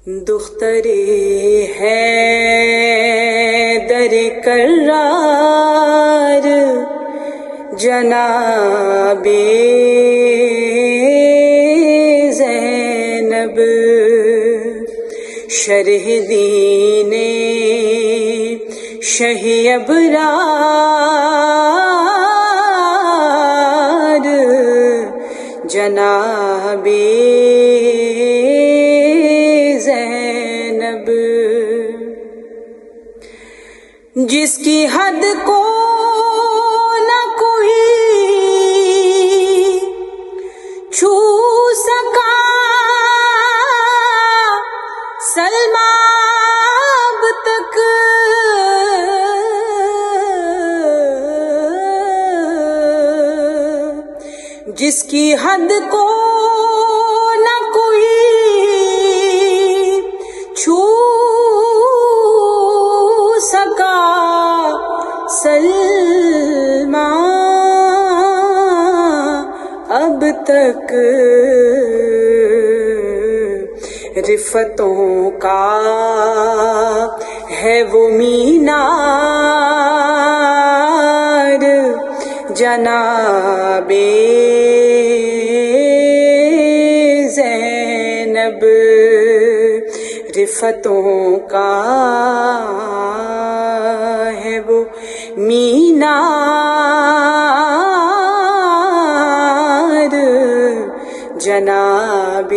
دختری حیدر کرار جناب زینب شرح دین شہی ابرار جناب زینب جس کی حد کو نہ کوئی چھو سکا سلمیٰ اب تک جس کی حد کو نہ کوئی چھو سکا سلمیٰ اب تک رفتوں کا ہے وہ مینار جناب زینب رفتوں کا ہے وہ مینار جناب